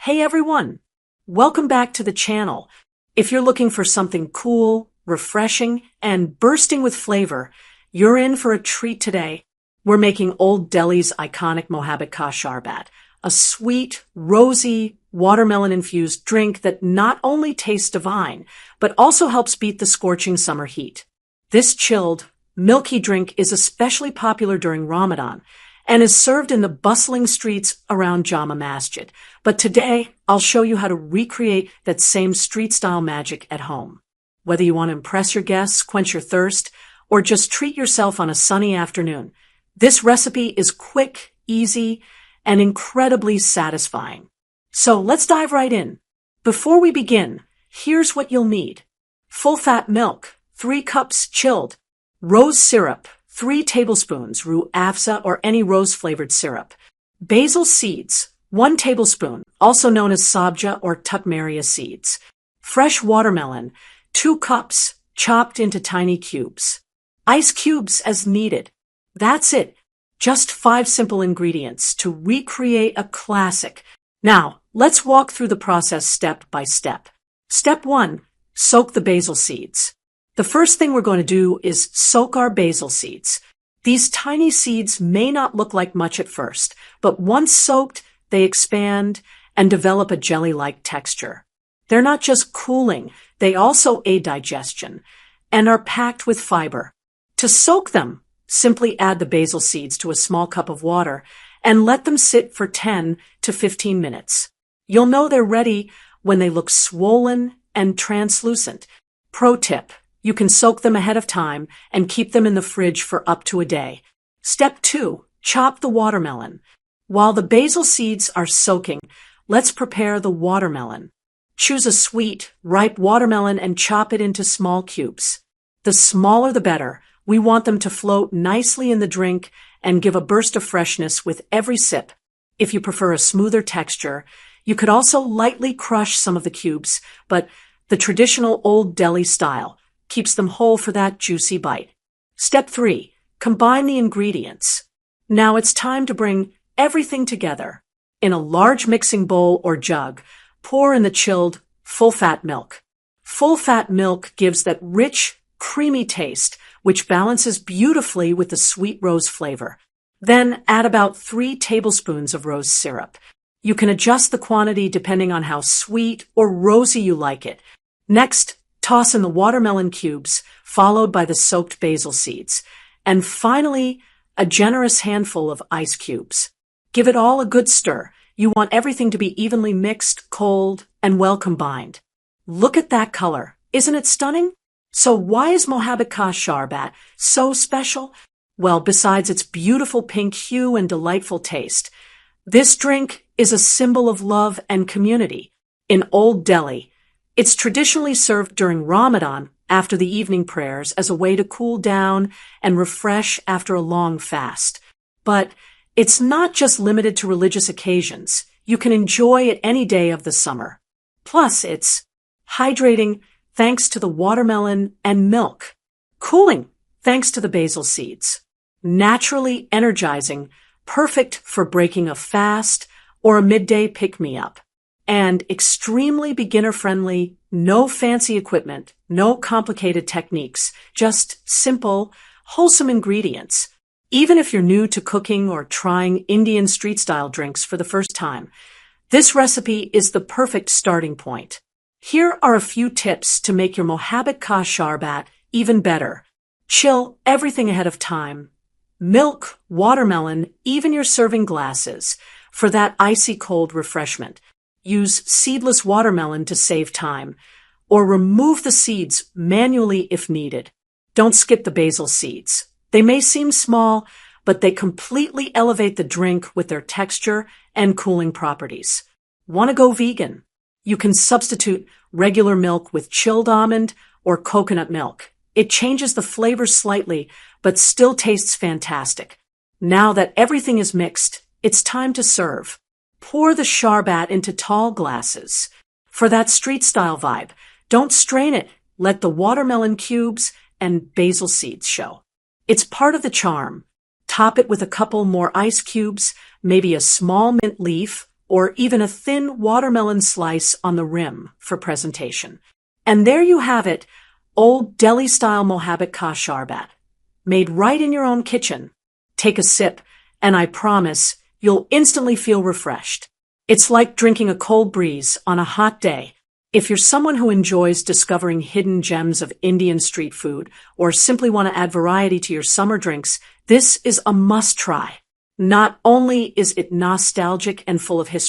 Hey everyone! Welcome back to the channel. If you're looking for something cool, refreshing, and bursting with flavor, you're in for a treat today. We're making Old Delhi's iconic Mohabbat Ka Sharbat, a sweet, rosy, watermelon-infused drink that not only tastes divine, but also helps beat the scorching summer heat. This chilled, milky drink is especially popular during Ramadan, and is served in the bustling streets around Jama Masjid. But today, I'll show you how to recreate that same street-style magic at home. Whether you want to impress your guests, quench your thirst, or just treat yourself on a sunny afternoon, this recipe is quick, easy, and incredibly satisfying. So let's dive right in. Before we begin, here's what you'll need. Full-fat milk, 3 cups chilled. Rose syrup, 3 tablespoons, roux afza or any rose-flavored syrup. Basil seeds, 1 tablespoon, also known as sabja or tukmeria seeds. Fresh watermelon, 2 cups, chopped into tiny cubes. Ice cubes as needed. That's it. Just 5 simple ingredients to recreate a classic. Now, let's walk through the process step by step. Step 1. Soak the basil seeds. The first thing we're going to do is soak our basil seeds. These tiny seeds may not look like much at first, but once soaked, they expand and develop a jelly-like texture. They're not just cooling, they also aid digestion and are packed with fiber. To soak them, simply add the basil seeds to a small cup of water and let them sit for 10 to 15 minutes. You'll know they're ready when they look swollen and translucent. Pro tip: you can soak them ahead of time and keep them in the fridge for up to a day. Step 2. Chop the watermelon. While the basil seeds are soaking, let's prepare the watermelon. Choose a sweet, ripe watermelon and chop it into small cubes. The smaller the better. We want them to float nicely in the drink and give a burst of freshness with every sip. If you prefer a smoother texture, you could also lightly crush some of the cubes, but the traditional Old Delhi style keeps them whole for that juicy bite. Step 3. Combine the ingredients. Now it's time to bring everything together. In a large mixing bowl or jug, pour in the chilled, full-fat milk. Full-fat milk gives that rich, creamy taste, which balances beautifully with the sweet rose flavor. Then add about 3 tablespoons of rose syrup. You can adjust the quantity depending on how sweet or rosy you like it. Next, toss in the watermelon cubes, followed by the soaked basil seeds. And finally, a generous handful of ice cubes. Give it all a good stir. You want everything to be evenly mixed, cold, and well combined. Look at that color. Isn't it stunning? So why is Mohabbat Ka Sharbat so special? Well, besides its beautiful pink hue and delightful taste, this drink is a symbol of love and community. In Old Delhi, it's traditionally served during Ramadan after the evening prayers as a way to cool down and refresh after a long fast. But it's not just limited to religious occasions. You can enjoy it any day of the summer. Plus, it's hydrating thanks to the watermelon and milk. Cooling thanks to the basil seeds. Naturally energizing, perfect for breaking a fast or a midday pick-me-up. And extremely beginner-friendly, no fancy equipment, no complicated techniques, just simple, wholesome ingredients. Even if you're new to cooking or trying Indian street-style drinks for the first time, this recipe is the perfect starting point. Here are a few tips to make your Mohabbat Ka Sharbat even better. Chill everything ahead of time. Milk, watermelon, even your serving glasses for that icy cold refreshment. Use seedless watermelon to save time, or remove the seeds manually if needed. Don't skip the basil seeds. They may seem small, but they completely elevate the drink with their texture and cooling properties. Want to go vegan? You can substitute regular milk with chilled almond or coconut milk. It changes the flavor slightly, but still tastes fantastic. Now that everything is mixed, it's time to serve. Pour the sharbat into tall glasses. For that street-style vibe, don't strain it. Let the watermelon cubes and basil seeds show. It's part of the charm. Top it with a couple more ice cubes, maybe a small mint leaf or even a thin watermelon slice on the rim for presentation. And there you have it, old Delhi-style Mohabbat Ka Sharbat, made right in your own kitchen. Take a sip, and I promise you'll instantly feel refreshed. It's like drinking a cold breeze on a hot day. If you're someone who enjoys discovering hidden gems of Indian street food or simply want to add variety to your summer drinks, this is a must-try. Not only is it nostalgic and full of history,